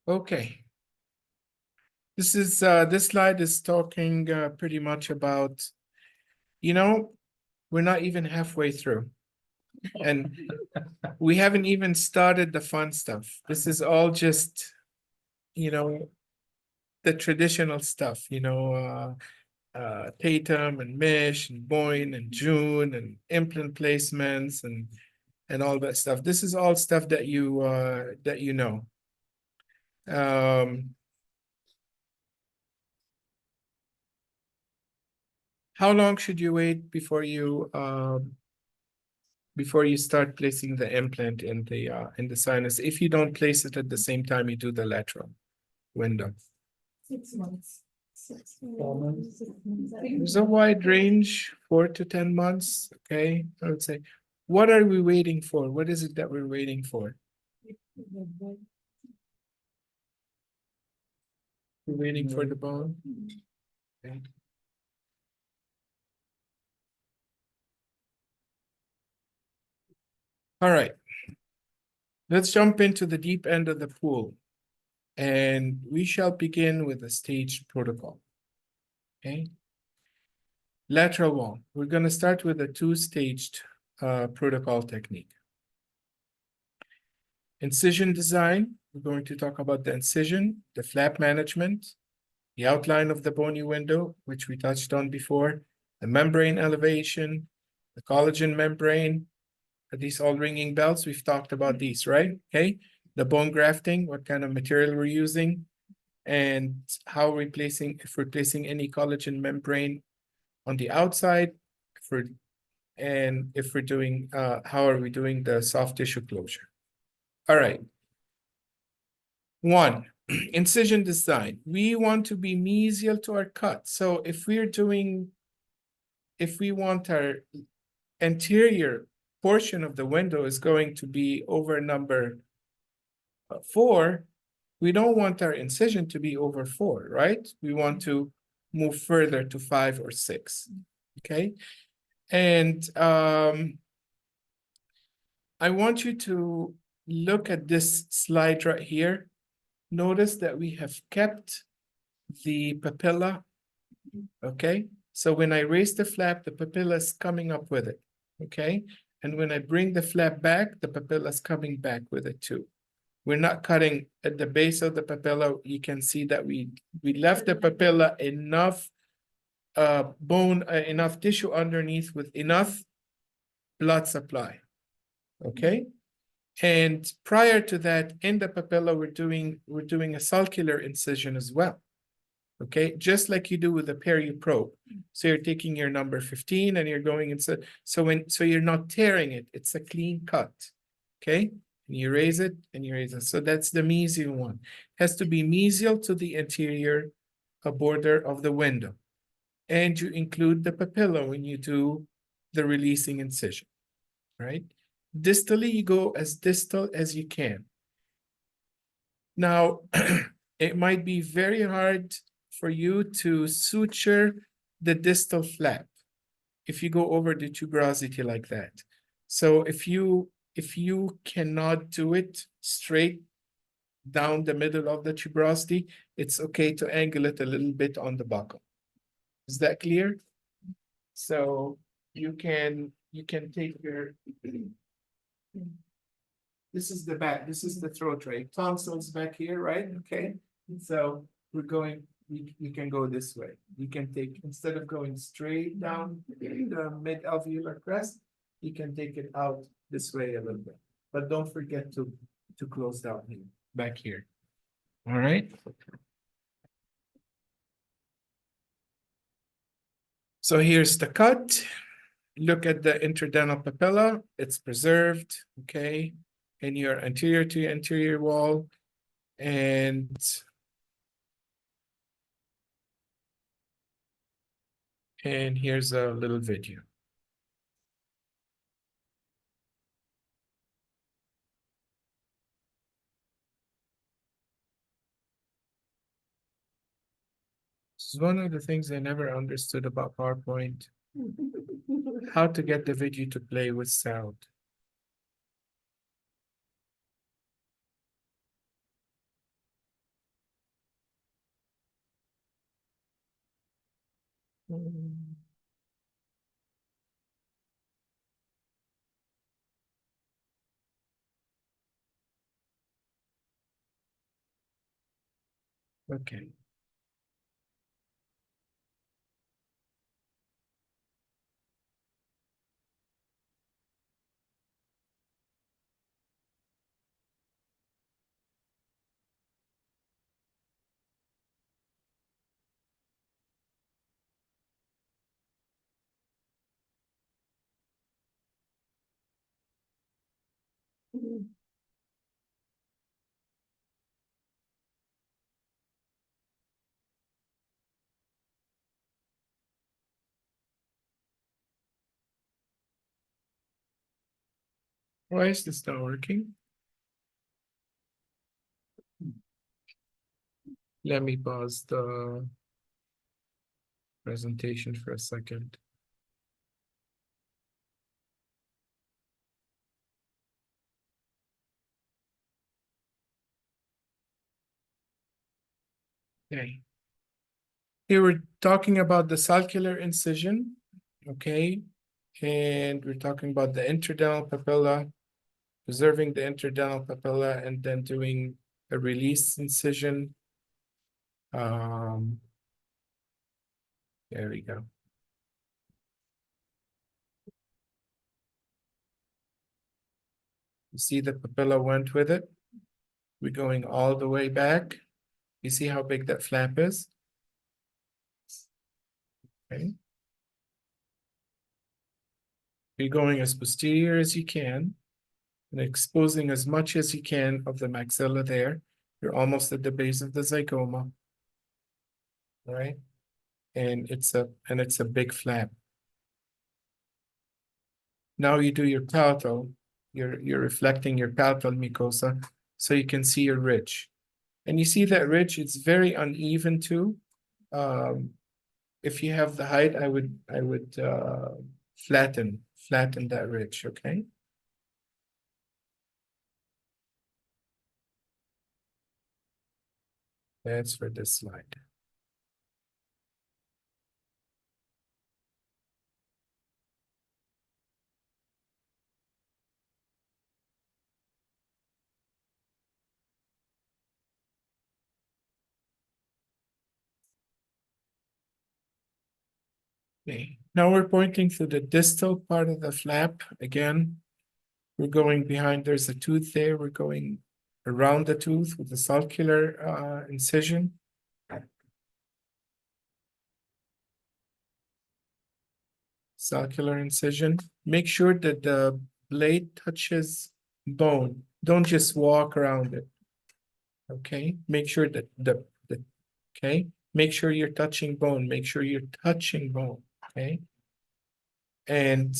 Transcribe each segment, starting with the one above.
Okay. This slide is talking pretty much about, we're not even halfway through. And we haven't even started the fun stuff. This is all just, the traditional stuff, Tatum and Mish and Boyne and June and implant placements and all that stuff. This is all stuff that you know. How long should you wait before you start placing the implant in the sinus if you don't place it at the same time you do the lateral window? 6 months. 4 months. There's a wide range, 4 to 10 months. Okay, I would say, what are we waiting for? What is it that we're waiting for? We're waiting for the bone. Okay. All right. Let's jump into the deep end of the pool. And we shall begin with a staged protocol. Okay. Lateral wall. We're going to start with a two-staged protocol technique. Incision design. We're going to talk about the incision, the flap management, the outline of the bony window, which we touched on before, the membrane elevation, the collagen membrane. Are these all ringing bells? We've talked about these, right? Okay. The bone grafting, what kind of material we're using, and how we're placing, if we're placing any collagen membrane on the outside, if we're doing, how are we doing the soft tissue closure? All right. 1, incision design. We want to be mesial to our cut. So if we want our anterior portion of the window is going to be over number 4, we don't want our incision to be over 4, right? We want to move further to 5 or 6, okay? And I want you to look at this slide right here. Notice that we have kept the papilla, okay? So when I raise the flap, the papilla is coming up with it, okay? And when I bring the flap back, the papilla is coming back with it too. We're not cutting at the base of the papilla. You can see that we left the papilla enough bone, enough tissue underneath with enough blood supply, okay? And prior to that, in the papilla, we're doing a sulcular incision as well, okay? Just like you do with the peri-probe. So you're taking your number 15 and you're going inside. So you're not tearing it. It's a clean cut, okay? And you raise it and you raise it. So that's the mesial one. It has to be mesial to the anterior border of the window. And you include the papilla when you do the releasing incision, right? Distally, you go as distal as you can. Now, it might be very hard for you to suture the distal flap if you go over the tuberosity like that. So if you cannot do it straight down the middle of the tuberosity, it's okay to angle it a little bit on the buccal. Is that clear? So you can take your, this is the back, this is the throat right? Tonsils back here, right? Okay. So we're going, you can go this way. You can take, instead of going straight down the mid-alveolar crest, you can take it out this way a little bit. But don't forget to close down here, back here. All right. So here's the cut. Look at the interdental papilla. It's preserved, okay? In your anterior to anterior wall. And here's a little video. This is one of the things I never understood about PowerPoint, how to get the video to play with sound. Okay. Why is this not working? Let me pause the presentation for a second. Okay. Here we're talking about the sulcular incision, okay? And we're talking about the interdental papilla, preserving the interdental papilla, and then doing a release incision. There we go. You see the papilla went with it. We're going all the way back. You see how big that flap is? Okay. You're going as posterior as you can and exposing as much as you can of the maxilla there. You're almost at the base of the zygoma. All right. And it's a big flap. Now you do your palatal, you're reflecting your palatal mucosa so you can see your ridge. And you see that ridge, it's very uneven too. If you have the height, I would flatten that ridge, okay? That's for this slide. Okay, now we're pointing to the distal part of the flap again. We're going behind, there's a tooth there. We're going around the tooth with the sulcular incision. Sulcular incision. Make sure that the blade touches bone. Don't just walk around it. Okay, make sure that okay, make sure you're touching bone. Make sure you're touching bone. Okay. And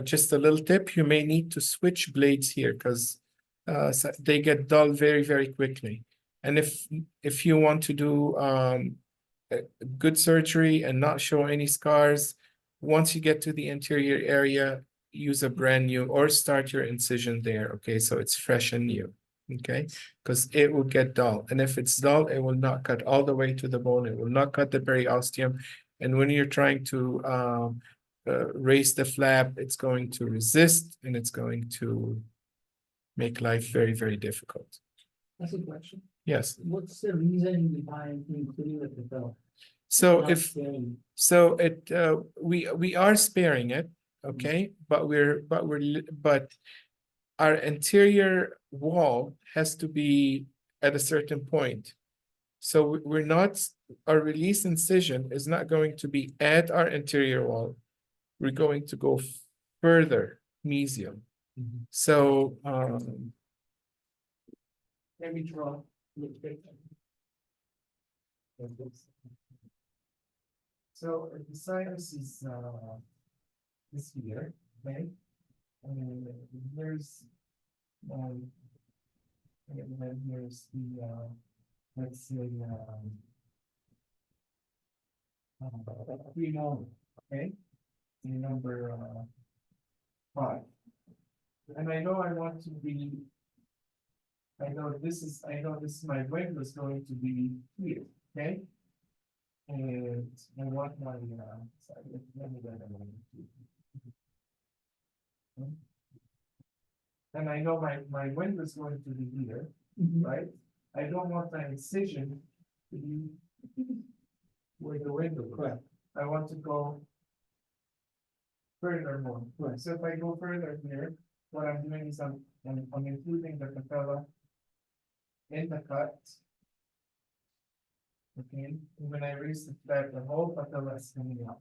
just a little tip, you may need to switch blades here because they get dull very, very quickly. And if you want to do good surgery and not show any scars, once you get to the anterior area, use a brand new or start your incision there. Okay, so it's fresh and new. Okay, because it will get dull. And if it's dull, it will not cut all the way to the bone. It will not cut the periosteum. And when you're trying to raise the flap, it's going to resist and it's going to make life very, very difficult. That's a question. Yes. What's the reason behind including the papilla? So Not if saying- so, we are sparing it, okay, but our anterior wall has to be at a certain point. So we're not, our release incision is not going to be at our anterior wall. We're going to go further mesial. So Let me draw. So the sinus is here, okay? And here's and then here's the let's say we know, okay? The number 5. And I know I want to be. I know this is my window is going to be here, okay? And I want my sorry, let me get that one. And I know my window is going to be here, right? I don't want my incision to be where the window is. Correct. I want to go further more. Right. So if I go further here, what I'm doing is I'm including the patella in the cut. Okay, and when I raise the flat, the whole patella is coming out.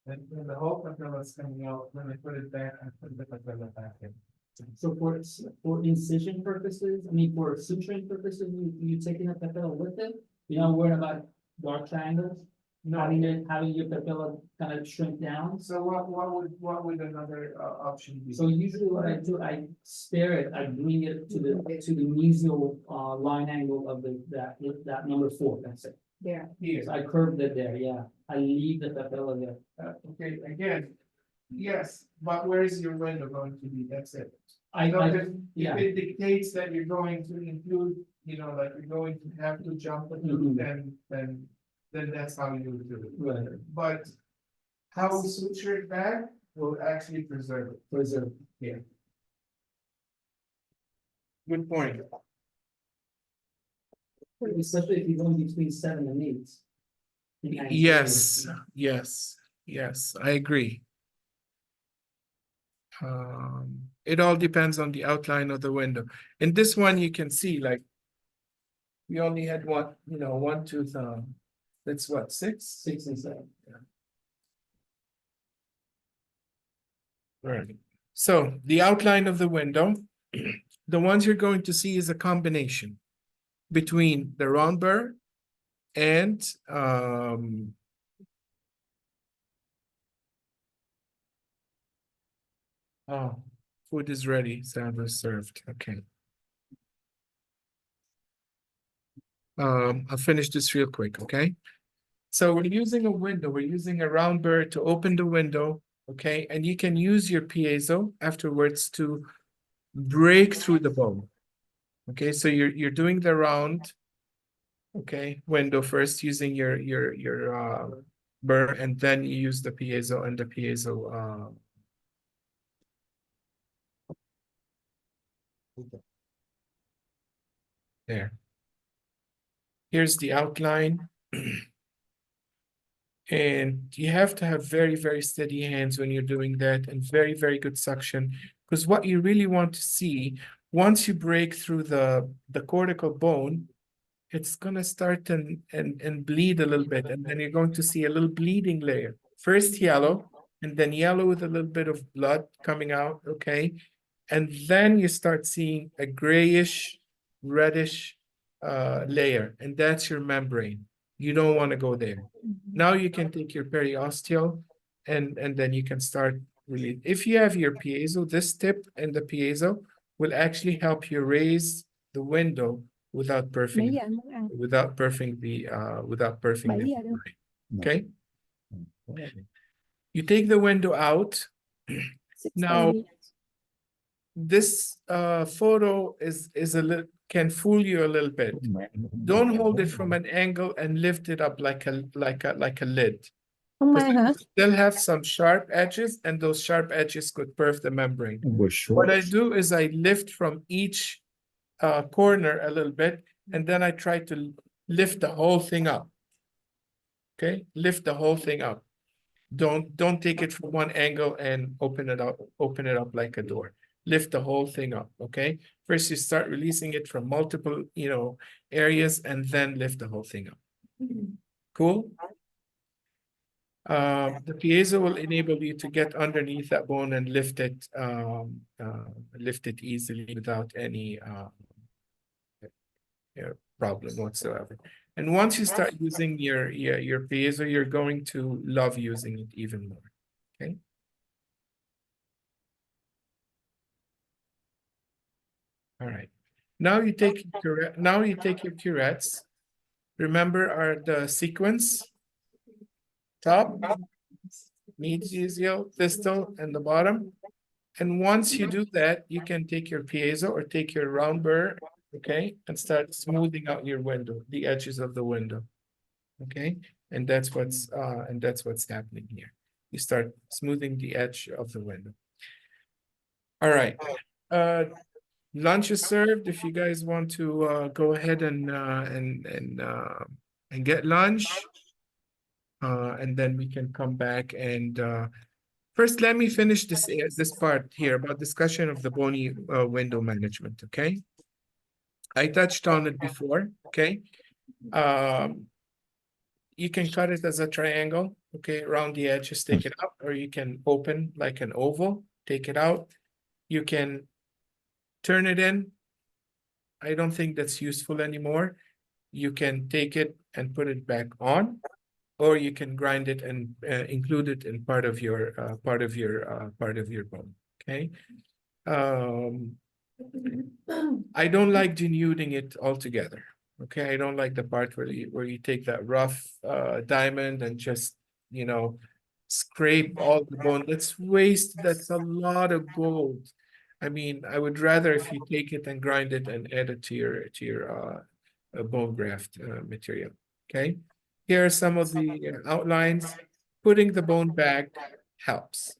Then when the whole patella is coming out, when I put it back, I put the patella back in. So for incision purposes, I mean, for suturing purposes, you taking the patella with it? You're not worried about dark triangles? Having your patella kind of shrink down? So what would another option be? So usually what I do, I stare it, I bring it to the mesial line angle of that number 4, that's it. There. Here. So I curved it there, yeah. I leave the patella there. Okay, again, yes, but where is your window going to be? That's it. So Yeah. if it dictates that you're going to include, like you're going to have to jump it, then that's how you would do it. Right. But how we suture it back will actually preserve it. Preserve. Good point. Especially if you're going between 7 and 8. Yes, I agree. It all depends on the outline of the window. In this one, you can see like we only had one tooth. That's what, 6? 6 and 7. Right. So the outline of the window, the ones you're going to see is a combination between the round burr and food is ready, sound is served. Okay. I'll finish this real quick, okay? So we're using a window, we're using a round burr to open the window, okay? And you can use your piezo afterwards to break through the bone. Okay, so you're doing the round, okay, window first using your burr, and then you use the piezo and the piezo there. Here's the outline. And you have to have very, very steady hands when you're doing that, and very, very good suction. Because what you really want to see, once you break through the cortical bone, it's gonna start and bleed a little bit, and then you're going to see a little bleeding layer. First yellow, and then yellow with a little bit of blood coming out, okay? And then you start seeing a grayish, reddish layer, and that's your membrane. You don't want to go there. Now you can take your periosteal and then you can start really. If you have your piezo, this tip and the piezo will actually help you raise the window without perfing the okay. You take the window out. Now this photo is a little can fool you a little bit. Don't hold it from an angle and lift it up like a lid. Because it still have some sharp edges, and those sharp edges could perf the membrane. What I do is I lift from each corner a little bit, and then I try to lift the whole thing up. Okay, lift the whole thing up. Don't take it from one angle and open it up like a door. Lift the whole thing up, okay? First, you start releasing it from multiple, areas, and then lift the whole thing up. Cool? The piezo will enable you to get underneath that bone and lift it easily without any problem whatsoever. And once you start using your piezo, you're going to love using it even more. Okay. All right. Now you take your curettes. Remember the sequence: top, medial, distal, and the bottom. And once you do that, you can take your piezo or take your round burr, okay, and start smoothing out your window, the edges of the window. Okay, and that's what's happening here. You start smoothing the edge of the window. All right. Lunch is served. If you guys want to go ahead and get lunch, and then we can come back and first let me finish this part here about discussion of the bony window management. Okay, I touched on it before. Okay, you can cut it as a triangle. Okay, around the edges, take it out, or you can open like an oval, take it out. You can turn it in. I don't think that's useful anymore. You can take it and put it back on, or you can grind it and include it in part of your bone. Okay. I don't like denuding it altogether. Okay, I don't like the part where you take that rough diamond and just, you know, scrape all the bone. That's waste. That's a lot of gold. I mean, I would rather if you take it and grind it and add it to your bone graft material. Okay, here are some of the outlines. Putting the bone back helps.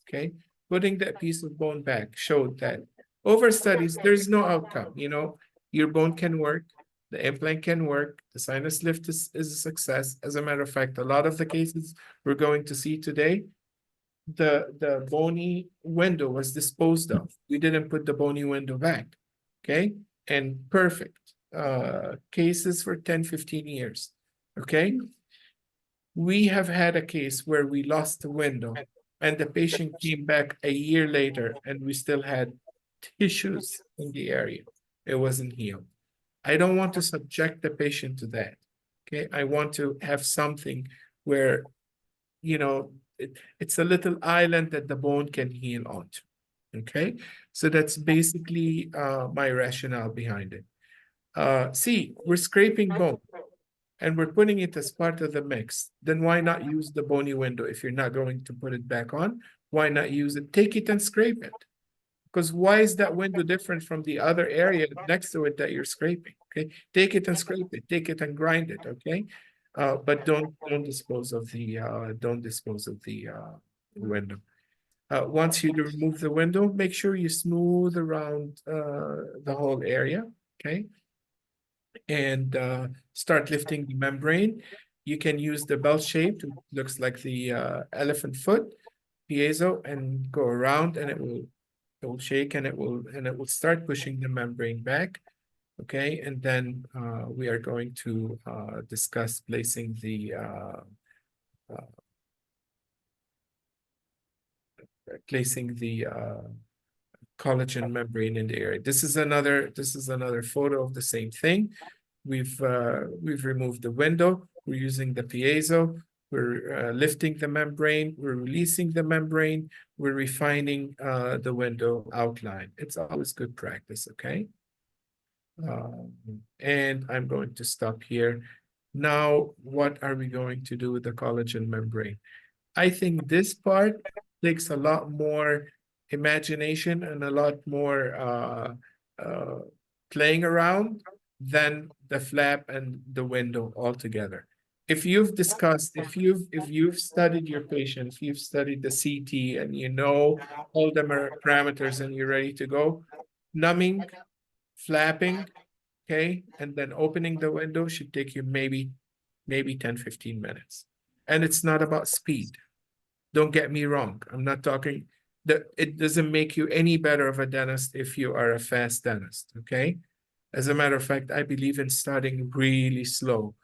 Okay, putting that piece of bone back showed that over studies, there's no outcome. You know, your bone can work, the implant can work, the sinus lift is a success. As a matter of fact, a lot of the cases we're going to see today, the bony window was disposed of. We didn't put the bony window back. Okay, and perfect cases for 10, 15 years. Okay, we have had a case where we lost the window and the patient came back a year later and we still had tissues in the area. It wasn't healed. I don't want to subject the patient to that. Okay, I want to have something where, you know, it's a little island that the bone can heal onto. Okay, so that's basically my rationale behind it. See, we're scraping bone and we're putting it as part of the mix. Then why not use the bony window if you're not going to put it back on? Why not use it? Take it and scrape it. Because why is that window different from the other area next to it that you're scraping? Okay, take it and scrape it, take it and grind it. Okay, but don't dispose of the window. Once you remove the window, make sure you smooth around the whole area. Okay, and start lifting the membrane. You can use the bell shaped, looks like the elephant foot piezo, and go around, and it will shake and it will start pushing the membrane back. Okay, and then we are going to discuss placing the collagen membrane in the area. This is another photo of the same thing. We've removed the window. We're using the piezo. We're lifting the membrane. We're releasing the membrane. We're refining the window outline. It's always good practice, okay? And I'm going to stop here. Now, what are we going to do with the collagen membrane? I think this part takes a lot more imagination and a lot more playing around than the flap and the window altogether. If you've discussed, if you've studied your patient, if you've studied the CT and you know all the parameters and you're ready to go, numbing, flapping, okay, and then opening the window should take you maybe 10, 15 minutes. And it's not about speed. Don't get me wrong. I'm not talking that it doesn't make you any better of a dentist if you are a fast dentist, okay? As a matter of fact, I believe in starting really slow.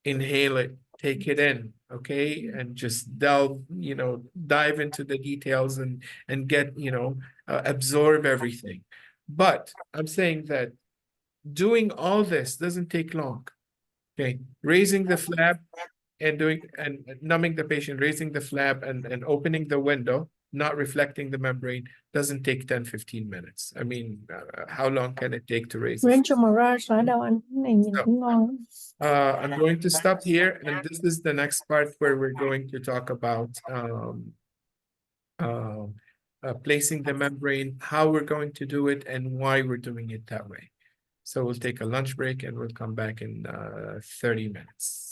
Inhale it, take it in, okay? And just delve, dive into the details and get, absorb everything. But I'm saying that doing all this doesn't take long. Okay, raising the flap and numbing the patient, raising the flap and opening the window, not reflecting the membrane, doesn't take 10-15 minutes. I mean, how long can it take to raise? Bên trong Mirage nói đâu anh, cái này nhìn cũng ngon. I'm going to stop here, and this is the next part where we're going to talk about placing the membrane, how we're going to do it, and why we're doing it that way. So we'll take a lunch break and we'll come back in 30 minutes.